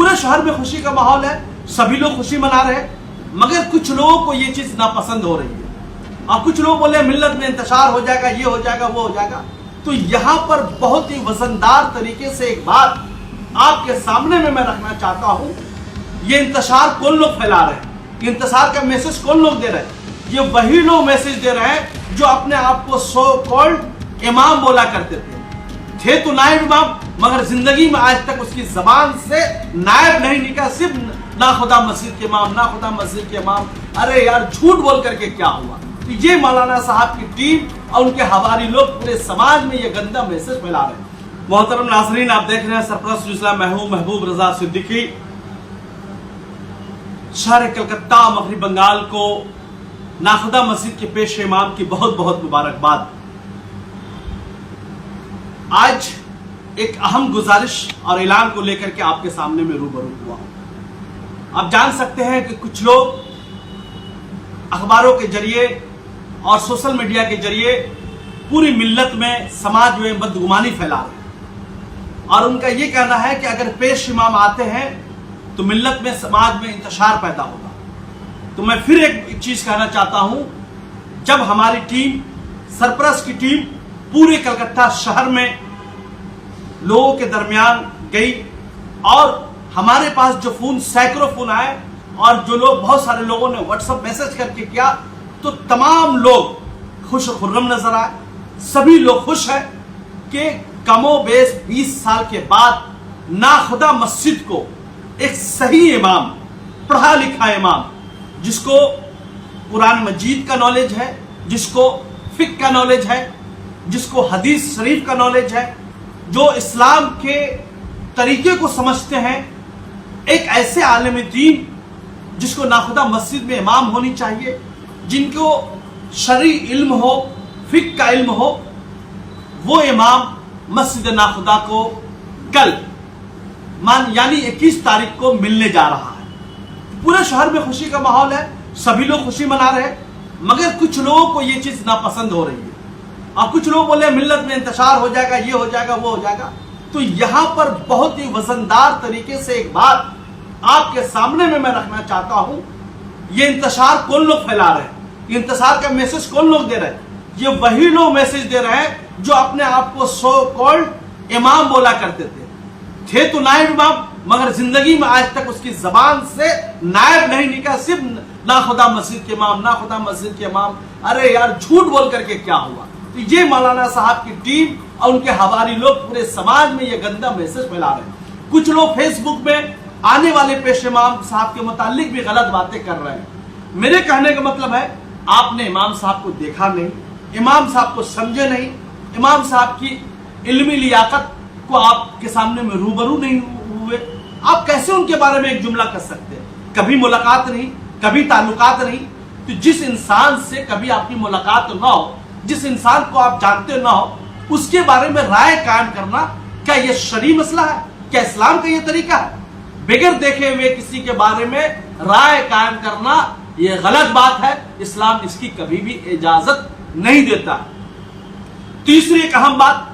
पूरे शहर में खुशी का माहौल है, सभी लोग खुशी मना रहे हैं, मगर कुछ लोगों को ये चीज नापसंद हो रही है और कुछ लोग बोले मिल्लत में इंतशार हो जाएगा, ये हो जाएगा, वो हो जाएगा। तो यहाँ पर बहुत ही वजनदार तरीके से एक बात आपके सामने में मैं रखना चाहता हूँ। ये इंतशार कौन लोग फैला रहे हैं, इंतशार का मैसेज कौन लोग दे रहे हैं? ये वही लोग मैसेज दे रहे हैं जो अपने आप को सो कॉल्ड इमाम बोला करते थे तो नायब इमाम, मगर जिंदगी में आज तक उसकी जबान से नायब नहीं निकला, सिर्फ ना खुदा मस्जिद के इमाम, ना खुदा मस्जिद के इमाम। अरे यार झूठ बोल करके क्या हुआ? तो ये मौलाना साहब की टीम और उनके हवारी लोग पूरे समाज में ये गंदा मैसेज फैला रहे हैं। मोहतरम नाज़रीन, आप देख रहे हैं सरपरस्त इस्लाम महबूब रजा सिद्दीकी शहर कलकत्ता मगरबी बंगाल को नाखुदा मस्जिद के पेश इमाम की बहुत बहुत मुबारकबाद। आज एक अहम गुजारिश और ऐलान को लेकर के आपके सामने में रूबरू हुआ हूं। आप जान सकते हैं कि कुछ लोग अखबारों के जरिए और सोशल मीडिया के जरिए पूरी मिल्लत में, समाज में बदगुमानी फैला रहे हैं और उनका ये कहना है कि अगर पेश इमाम आते हैं तो मिल्लत में, समाज में इंतशार पैदा होगा। तो मैं फिर एक चीज कहना चाहता हूं, जब हमारी टीम, सरपरस्त की टीम पूरे कलकत्ता शहर में लोगों के दरमियान गई और हमारे पास जो फोन, सैकड़ों फोन आए और जो लोग, बहुत सारे लोगों ने व्हाट्सएप मैसेज करके किया, तो तमाम लोग खुश खुर्रम नजर आए। सभी लोग खुश हैं कि कमो बेश 20 साल के बाद नाखुदा मस्जिद को एक सही इमाम, पढ़ा लिखा इमाम, जिसको कुरान मजीद का नॉलेज है, जिसको फिक्र का नॉलेज है, जिसको हदीस शरीफ का नॉलेज है, जो इस्लाम के तरीके को समझते हैं, एक ऐसे आलिम दीन जिसको नाखुदा मस्जिद में इमाम होनी चाहिए, जिनको शरई इल्म हो, फिक्र का इल्म हो, वो इमाम मस्जिद नाखुदा को कल यानी 21 तारीख को मिलने जा रहा है। पूरे शहर में खुशी का माहौल है, सभी लोग खुशी मना रहे हैं, मगर कुछ लोगों को ये चीज नापसंद हो रही है और कुछ लोग बोले मिल्लत में इंतशार हो जाएगा, ये हो जाएगा, वो हो जाएगा। तो यहाँ पर बहुत ही वजनदार तरीके से एक बात आपके सामने में मैं रखना चाहता हूं। ये इंतशार कौन लोग फैला रहे हैं, इंतशार का मैसेज कौन लोग दे रहे हैं? ये वही लोग मैसेज दे रहे हैं जो अपने आप को सो कॉल्ड इमाम बोला करते थे तो नायब इमाम, मगर जिंदगी में आज तक उसकी जबान से नायब नहीं निकला, सिर्फ ना खुदा मस्जिद के इमाम, ना खुदा मस्जिद के इमाम। अरे यार झूठ बोल करके क्या हुआ? तो ये मौलाना साहब की टीम और उनके हवारी लोग पूरे समाज में ये गंदा मैसेज फैला रहे हैं। कुछ लोग फेसबुक में आने वाले पेश इमाम साहब के मुतालिक भी गलत बातें कर रहे हैं। मेरे कहने का मतलब है, आपने इमाम साहब को देखा नहीं, इमाम साहब को समझे नहीं, इमाम साहब की इल्मी लियाकत को आपके सामने में रूबरू नहीं हुए। आप कैसे उनके बारे में एक जुमला कर सकते हैं? कभी मुलाकात नहीं, कभी ताल्लुकात नहीं। तो जिस इंसान से कभी आपकी मुलाकात ना हो, जिस इंसान को आप जानते ना हो, उसके बारे में राय कायम करना, क्या यह शरई मसला है? क्या इस्लाम का यह तरीका है? बगैर देखे हुए किसी के बारे में राय कायम करना यह गलत बात है। इस्लाम इसकी कभी भी इजाजत नहीं देता। तीसरी एक अहम बात,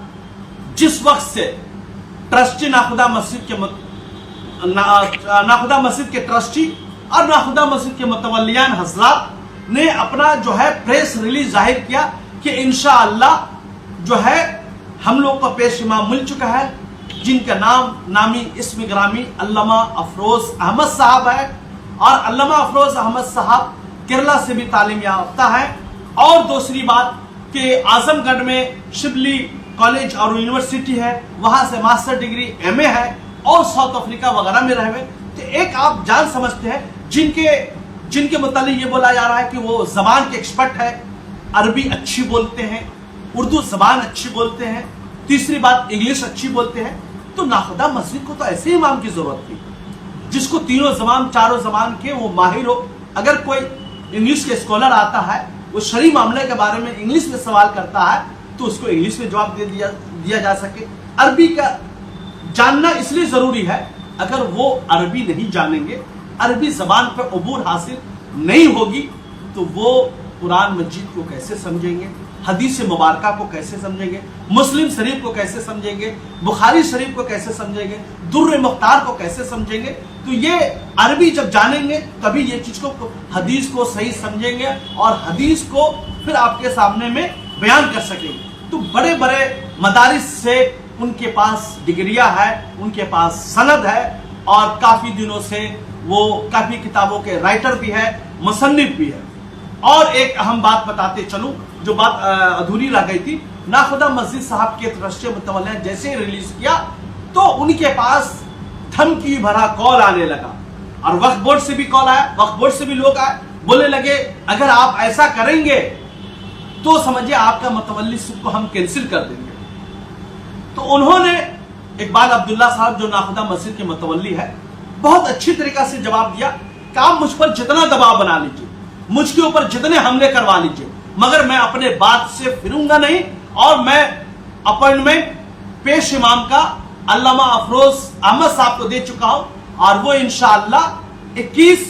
जिस वक्त से ट्रस्टी नाखुदा मस्जिद के ट्रस्टी और नाखुदा मस्जिद के मुतवल्लियान हजरात ने अपना जो है प्रेस रिलीज जाहिर किया कि इंशाअल्लाह जो है हम लोग का पेश इमाम मिल चुका है, जिनका नामी इस्म ग्रामी अल्लामा अफरोज अहमद साहब है। और अल्लामा अफरोज अहमद साहब केरला से भी तालीम याफ्ता है। और दूसरी बात कि आजमगढ़ में शिबली कॉलेज और यूनिवर्सिटी है, वहां से मास्टर डिग्री MA है और साउथ अफ्रीका वगैरह में रहे हुए। तो एक आप जान समझते हैं जिनके मुतालिक ये बोला जा रहा है कि वो जबान के एक्सपर्ट है, अरबी अच्छी बोलते हैं, उर्दू जबान अच्छी बोलते हैं, तीसरी बात इंग्लिश अच्छी बोलते हैं। तो नाखुदा मस्जिद को तो ऐसे इमाम की जरूरत थी जिसको तीनों जबान, चारों जबान के वो माहिर हो। अगर कोई इंग्लिश के स्कॉलर आता है, वो शरई मामले के बारे में इंग्लिश में सवाल करता है, तो उसको इंग्लिश में जवाब दे दिया जा सके। अरबी का जानना इसलिए जरूरी है, अगर वो अरबी नहीं जानेंगे, अरबी जबान पर अबूर हासिल नहीं होगी, तो वो कुरान मजीद को कैसे समझेंगे, حدیث مبارکہ کو کیسے سمجھیں گے, مسلم شریف کو کیسے سمجھیں گے, بخاری شریف کو کیسے سمجھیں گے, در مختار کو کیسے سمجھیں گے. تو یہ عربی جب جانیں گے تبھی یہ چیز کو, حدیث کو صحیح سمجھیں گے اور حدیث کو پھر آپ کے سامنے میں بیان کر سکیں گے. تو بڑے بڑے مدارس سے ان کے پاس ڈگریاں ہے, ان کے پاس سند ہے, اور کافی دنوں سے وہ کافی کتابوں کے رائٹر بھی ہے, مصنف بھی ہے. اور ایک اہم بات بتاتے چلوں, جو بات ادھوری رہ گئی تھی, ناخدا مسجد صاحب کے ٹرسٹ متولیہ جیسے ہی ریلیز کیا تو ان کے پاس دھمکی بھرا کال آنے لگا, اور وقف بورڈ سے بھی کال آیا, وقف بورڈ سے بھی لوگ آئے, بولنے لگے اگر آپ ایسا کریں گے تو سمجھے آپ کا متولی سب کو ہم کینسل کر دیں گے. تو انہوں نے اقبال عبداللہ صاحب جو ناخدا مسجد کے متولی ہے, بہت اچھی طریقہ سے جواب دیا کہ آپ مجھ پر جتنا دباؤ بنا لیجیے, مجھ کے اوپر جتنے حملے کروا لیجیے, مگر میں اپنے بات سے پھروں گا نہیں, اور میں اپوائنٹمنٹ پیش امام کا علامہ افروز احمد صاحب کو دے چکا ہوں, اور وہ انشاءاللہ 21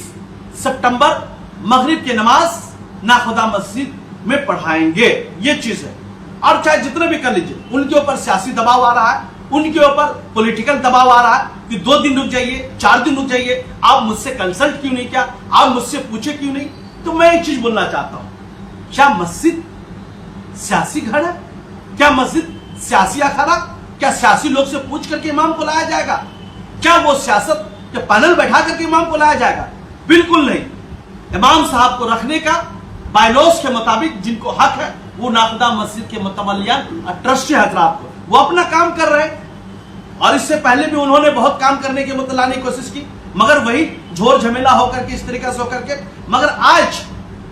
سپٹمبر مغرب کی نماز ناخدا مسجد میں پڑھائیں گے. یہ چیز ہے. اور چاہے جتنے بھی کر لیجیے, ان کے اوپر سیاسی دباؤ آ رہا ہے, ان کے اوپر پولیٹیکل دباؤ آ رہا ہے کہ 2 دن رک جائیے, 4 دن رک جائیے, آپ مجھ سے کنسلٹ کیوں نہیں کیا, آپ مجھ سے پوچھے کیوں نہیں. تو میں ایک چیز بولنا چاہتا ہوں, کیا مسجد سیاسی گھر ہے, کیا مسجد سیاسی اکھاڑا, کیا سیاسی لوگ سے پوچھ کر کے امام کو لایا جائے گا, کیا وہ سیاست کے پینل بیٹھا کر کے امام کو لایا جائے گا؟ بالکل نہیں. امام صاحب کو رکھنے کا بائیلوز کے مطابق جن کو حق ہے وہ ناخدا مسجد کے متولیان اور ٹرسٹی حضرات کو, وہ اپنا کام کر رہے ہیں, اور اس سے پہلے بھی انہوں نے بہت کام کرنے کی لانے کی کوشش کی, مگر وہی جھور جھمیلا ہو کر کے, اس طریقہ سے ہو کر کے. مگر آج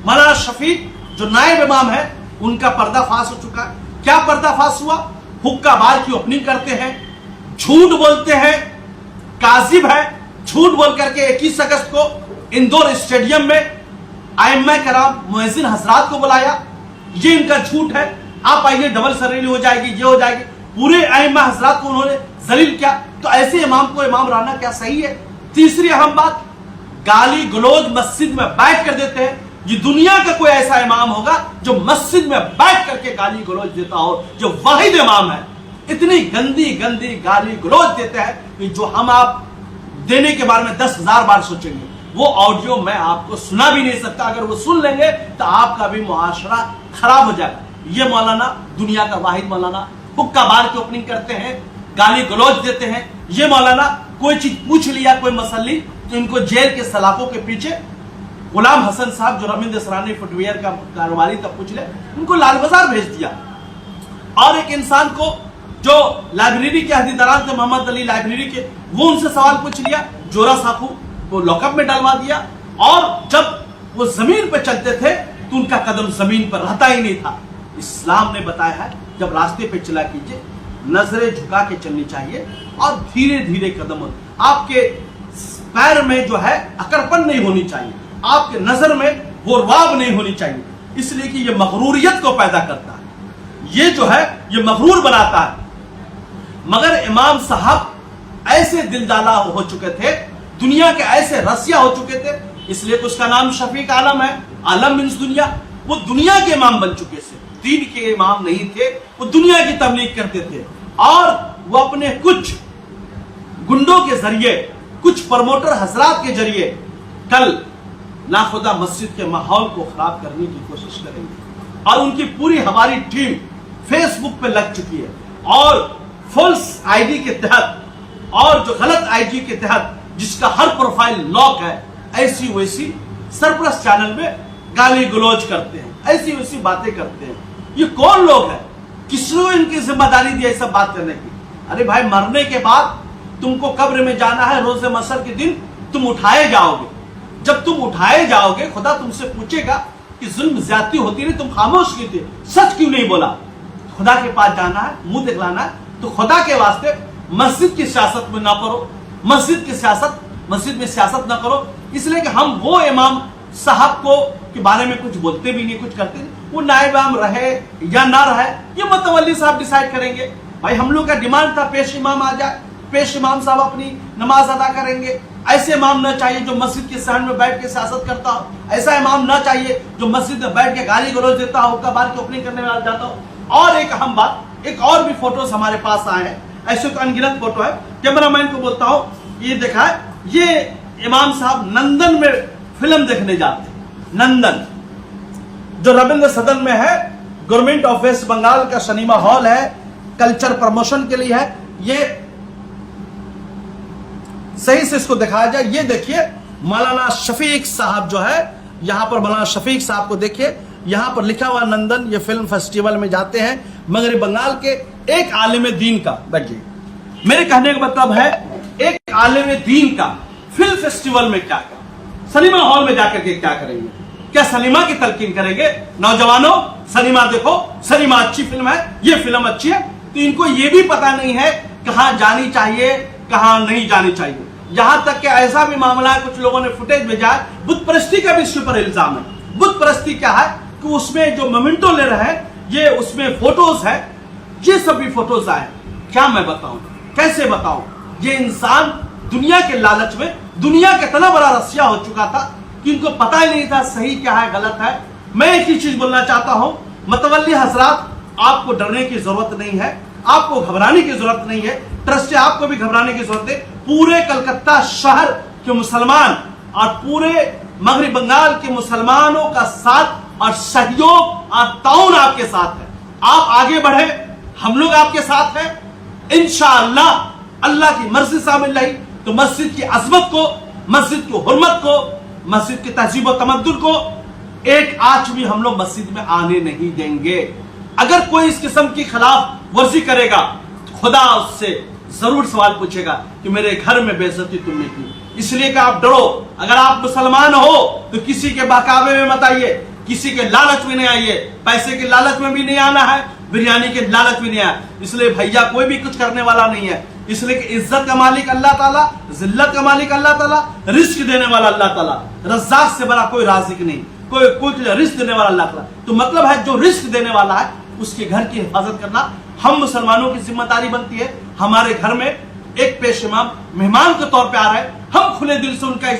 مولانا شفیق جو نائب امام ہے ان کا پردہ فاش ہو چکا ہے. کیا پردہ فاش ہوا؟ حقہ بار کی اوپننگ کرتے ہیں, جھوٹ بولتے ہیں, کاذب ہے, جھوٹ بول کر کے 21 اگست کو اندور اسٹیڈیم میں ائمہ کرام مؤذن حضرات کو بلایا. یہ ان کا جھوٹ ہے. آپ آئیے, ڈبل سریلی ہو جائے گی, یہ ہو جائے گی, پورے ائمہ حضرات کو انہوں نے ذلیل کیا. تو ایسے امام کو امام رہنا کیا صحیح ہے؟ تیسری اہم بات, گالی گلوچ مسجد میں بیٹھ کر دیتے ہیں. یہ دنیا کا کوئی ایسا امام ہوگا جو مسجد میں بیٹھ کر کے گالی گلوچ دیتا ہو, جو واحد امام ہے. اتنی گندی گندی گالی گلوچ دیتے ہیں کہ جو ہم آپ دینے کے بارے میں 10,000 بار سوچیں گے. وہ آڈیو میں آپ کو سنا بھی نہیں سکتا. اگر وہ سن لیں گے تو آپ کا بھی معاشرہ خراب ہو جائے گا. یہ مولانا دنیا کا واحد مولانا حقہ بار کی اوپننگ کرتے ہیں, گالی گلوچ دیتے ہیں. یہ مولانا کوئی چیز پوچھ لیا, کوئی مسئلہ, تو ان کو جیل کے سلاخوں کے پیچھے غلام حسن صاحب جو رمند سرانی فٹ ویئر کا کاروباری تھا, پوچھ لے, ان کو لال بازار بھیج دیا. اور ایک انسان کو جو لائبریری کے عہدیداران تھے, محمد علی لائبریری کے, وہ ان سے سوال پوچھ لیا, جورا ساکھو کو لاک اپ میں ڈالوا دیا. اور جب وہ زمین پہ چلتے تھے تو ان کا قدم زمین پر رہتا ہی نہیں تھا. اسلام نے بتایا ہے جب راستے پہ چلا کیجئے نظریں جھکا کے چلنی چاہیے اور دھیرے دھیرے قدم ہو. آپ کے پیر میں جو ہے اکڑپن نہیں ہونی چاہیے, آپ کے نظر میں غرباب نہیں ہونی چاہیے, اس لیے کہ یہ مغروریت کو پیدا کرتا ہے, یہ جو ہے یہ مغرور بناتا ہے. مگر امام صاحب ایسے دلدالا ہو چکے تھے, دنیا کے ایسے رسیا ہو چکے تھے, اس لیے کہ اس کا نام شفیق عالم ہے. عالم مینس دنیا. وہ دنیا کے امام بن چکے تھے, دین کے امام نہیں تھے. وہ دنیا کی تبلیغ کرتے تھے, اور وہ اپنے کچھ گنڈوں کے ذریعے, کچھ پروموٹر حضرات کے ذریعے کل ناخدا مسجد کے ماحول کو خراب کرنے کی کوشش کریں گے. اور ان کی پوری ہماری ٹیم فیس بک پہ لگ چکی ہے, اور فالس آئی ڈی کے تحت اور جو غلط آئی ڈی کے تحت جس کا ہر پروفائل لاک ہے, ایسی ویسی سرپرست چینل میں گالی گلوچ کرتے ہیں, ایسی ویسی باتیں کرتے ہیں. یہ کون لوگ ہیں؟ کس نے ان کی ذمہ داری دی یہ سب بات کرنے کی؟ ارے بھائی, مرنے کے بعد تم کو قبر میں جانا ہے, روز محشر کے دن تم اٹھائے جاؤ گے. جب تم اٹھائے جاؤ گے خدا تم سے پوچھے گا کہ ظلم زیادتی ہوتی رہی, تم خاموش کیے تھے, سچ کیوں نہیں بولا. خدا کے پاس جانا ہے, منہ دکھلانا ہے, تو خدا کے واسطے مسجد کی سیاست میں نہ پڑو, مسجد میں سیاست نہ کرو. اس لیے کہ ہم وہ امام صاحب کو کے بارے میں کچھ بولتے بھی نہیں, کچھ کرتے نہیں. وہ نائب امام رہے یا نہ رہے یہ متولی صاحب ڈیسائیڈ کریں گے. بھائی ہم لوگ کا ڈیمانڈ تھا پیش امام آ جائے, पेश इमाम साहब अपनी नमाज अदा करेंगे। ऐसे इमाम न चाहिए जो मस्जिद के सहन में बैठ के सियासत करता हो। ऐसा इमाम न चाहिए जो मस्जिद में बैठ के गाली गलौज देता हो, हुक्का बार की ओपनिंग करने में जाता हो। और एक अहम बात, एक और भी फोटोज हमारे पास आए हैं, ऐसे तो अनगिनत फोटो है। कैमरामैन को बोलता हूं, ये देखा है, ये इमाम साहब नंदन में फिल्म देखने जाते हैं। नंदन जो रविंद्र सदन में है, गवर्नमेंट ऑफ वेस्ट बंगाल का सिनेमा हॉल है, कल्चर प्रमोशन के लिए है। ये सही से इसको दिखाया जाए, ये देखिए मौलाना शफीक साहब जो है, यहां पर मौलाना शफीक साहब को देखिए, यहां पर लिखा हुआ नंदन। ये फिल्म फेस्टिवल में जाते हैं मगरब बंगाल के एक आलिम दीन का। देखिए मेरे कहने का मतलब है, एक आलिम दीन का फिल्म फेस्टिवल में क्या कर, सिनेमा हॉल में जाकर के क्या करेंगे? क्या सलीमा की तलकीन करेंगे? नौजवानों सलीमा देखो, सलीमा अच्छी फिल्म है, ये फिल्म अच्छी है। तो इनको ये भी पता नहीं है कहां जानी चाहिए, कहां नहीं जानी चाहिए। यहां तक कि ऐसा भी मामला है, कुछ लोगों ने फुटेज भेजा है, बुत परस्ती का भी इसके ऊपर इल्जाम है। बुत परस्ती क्या है कि उसमें जो मोमेंटो ले रहे हैं, ये उसमें फोटोज है, ये सब भी फोटोज आए। क्या मैं बताऊं, कैसे बताऊं? ये इंसान दुनिया के लालच में, दुनिया का इतना बड़ा रसिया हो चुका था कि इनको पता ही नहीं था सही क्या है गलत है। मैं एक ही चीज बोलना चाहता हूं, मतवल्ली हजरात, आपको डरने की जरूरत नहीं है, आपको घबराने की जरूरत नहीं है। ट्रस्ट आपको भी घबराने की जरूरत है। पूरे कलकत्ता शहर के मुसलमान और पूरे मगरब बंगाल के मुसलमानों का साथ और सहयोग और ताउन आपके साथ है। आप आगे बढ़े, हम लोग आपके साथ हैं। इंशाअल्लाह अल्लाह की मर्जी शामिल रही तो मस्जिद की अजमत को, मस्जिद की हुर्मत को, मस्जिद की तहजीब और तमद्दुन को एक आंच भी हम लोग मस्जिद में आने नहीं देंगे। अगर कोई इस किस्म की खिलाफ वर्जी करेगा, खुदा उससे जरूर सवाल पूछेगा कि मेरे घर में बेइज्जती तुमने की। इसलिए कि आप डरो। अगर आप मुसलमान हो तो किसी के बहकावे में मत आइए, किसी के लालच में नहीं आइए। पैसे के लालच में भी नहीं आना है, बिरयानी के लालच में नहीं आया। इसलिए भैया कोई भी कुछ करने वाला नहीं है। इसलिए कि इज्जत का मालिक अल्लाह ताला, जिल्लत का मालिक अल्लाह ताला, रिस्क देने वाला अल्लाह ताला, रज़्ज़ाक़ से बड़ा कोई राज़िक नहीं, कोई रिस्क देने वाला अल्लाह ताला। तो मतलब है जो रिस्क देने वाला है उसके घर की हिफाजत करना हम मुसलमानों की जिम्मेदारी बनती है। हमारे घर में एक पेश इमाम मेहमान के तौर पे आ रहे हैं, हम खुले दिल से उनका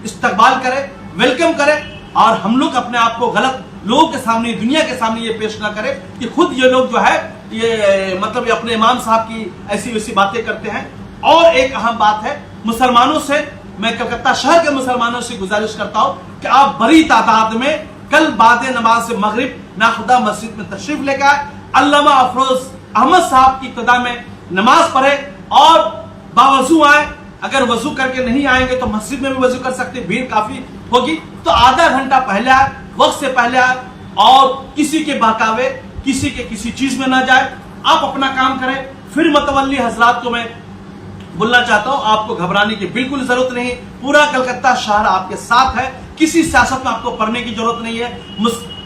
इस्तकबाल करें, वेलकम करें और हम लोग अपने आप को गलत लोगों के सामने, दुनिया के सामने ये पेश ना करें कि खुद ये लोग जो है ये मतलब अपने इमाम साहब की ऐसी वैसी बातें करते हैं। और एक अहम बात है, मुसलमानों से, मैं कलकत्ता शहर के मुसलमानों से गुजारिश करता हूं कि आप बड़ी तादाद में कल बाद नमाज मगरिब नाखुदा मस्जिद में तशरीफ लेकर आए, अल्लामा अफरोज अहमद साहब की इब्तिदा में नमाज पढ़े और बावजू आए। अगर वजू करके नहीं आएंगे तो मस्जिद में भी वजू कर सकते, भीड़ काफी होगी, तो आधा घंटा पहले आए, वक्त से पहले आए और किसी के बहकावे, किसी के किसी चीज में ना जाए, आप अपना काम करें। फिर मतवल्ली हजरात को मैं बोलना चाहता हूं, आपको घबराने की बिल्कुल जरूरत नहीं। पूरा कलकत्ता शहर आपके साथ है, किसी सियासत में आपको पढ़ने की जरूरत नहीं है।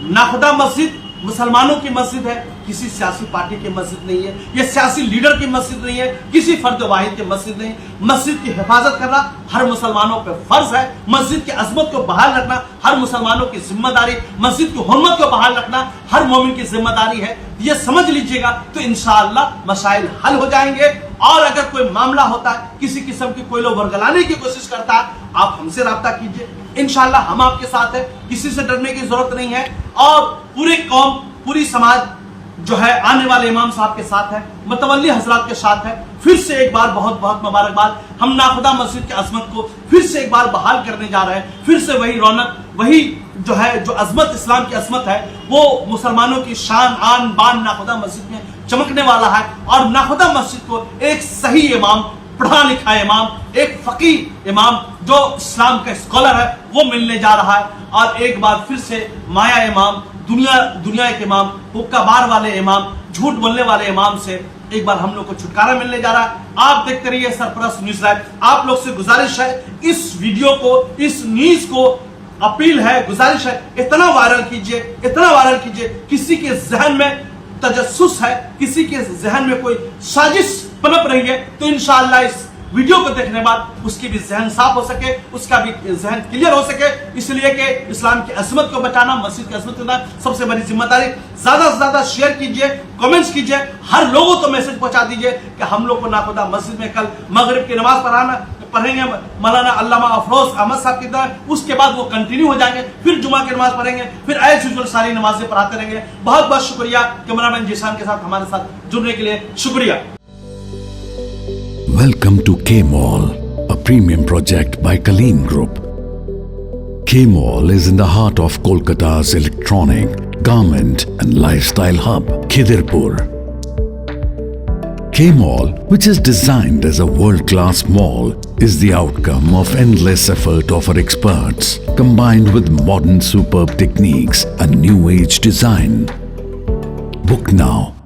नाखुदा मस्जिद मुसलमानों की मस्जिद है, किसी सियासी पार्टी की मस्जिद नहीं है, ये सियासी लीडर की मस्जिद नहीं है, किसी फर्द वाहिद की मस्जिद नहीं। मस्जिद की हिफाजत करना हर मुसलमानों पर फर्ज है। मस्जिद की अजमत को बहाल रखना हर मुसलमानों की जिम्मेदारी, मस्जिद की हुर्मत को बहाल रखना हर मोमिन की जिम्मेदारी है। ये समझ लीजिएगा तो इंशाअल्लाह मसाइल हल हो जाएंगे। और अगर कोई मामला होता है, किसी किस्म की कोई लोग वर्गलाने की कोशिश करता है, आप हमसे राब्ता कीजिए, इंशाअल्लाह हम आपके साथ है, किसी से डरने की जरूरत नहीं है। और पूरी कौम, पूरी समाज जो है आने वाले इमाम साहब के साथ है, मतवल्ली हजरात के साथ है। फिर से एक बार बहुत बहुत मुबारकबाद। हम नाखुदा मस्जिद की अजमत को फिर से एक बार बहाल करने जा रहे हैं। फिर से वही रौनक, वही जो है, जो अजमत, इस्लाम की अजमत है, वो मुसलमानों की शान आन बान नाखुदा मस्जिद में चमकने वाला है। और नाखुदा मस्जिद को एक सही इमाम, पढ़ा लिखा इमाम, एक फकीह इमाम जो इस्लाम का स्कॉलर है, वो मिलने जा रहा है। और एक बार फिर से माया इमाम, दुनिया के इमाम, हुक्का बार वाले इमाम, झूठ बोलने वाले इमाम से एक बार हम लोग को छुटकारा मिलने जा रहा है। आप देखते रहिए सरपरस्त न्यूज़ लाइव। आप लोग से गुजारिश है, इस वीडियो को, इस न्यूज को अपील है, गुजारिश है, इतना वायरल कीजिए, इतना वायरल कीजिए। किसी के जहन में तजस्सुस है, किसी के जहन में कोई साजिश पनप रही है, तो इंशाअल्लाह इस वीडियो को देखने के बाद उसकी भी जहन साफ हो सके, उसका भी जहन क्लियर हो सके, इसलिए कि इस्लाम की अजमत को बचाना, मस्जिद की अजमत को बचाना सबसे बड़ी जिम्मेदारी। ज्यादा से ज्यादा शेयर कीजिए, कमेंट्स कीजिए, हर लोगों को मैसेज पहुंचा दीजिए कि हम लोग को नाखुदा मस्जिद में कल मगरिब की नमाज पढ़ेंगे मौलाना अल्लामा अफरोज अहमद साहब की तरह, उसके बाद वो कंटिन्यू हो जाएंगे, फिर जुमा की नमाज पढ़ेंगे, फिर एज यूजुअल सारी नमाजें पढ़ाते रहेंगे। बहुत बहुत शुक्रिया कैमरामैन जीशान के साथ हमारे साथ जुड़ने के लिए शुक्रिया। Welcome to K-Mall, a premium project by Kaleen Group. K-Mall is in the heart of Kolkata's electronic, garment and lifestyle hub, Khidirpur. K-Mall, which is designed as a world-class mall, is the outcome of endless effort of our experts, combined with modern superb techniques and new age design. Book now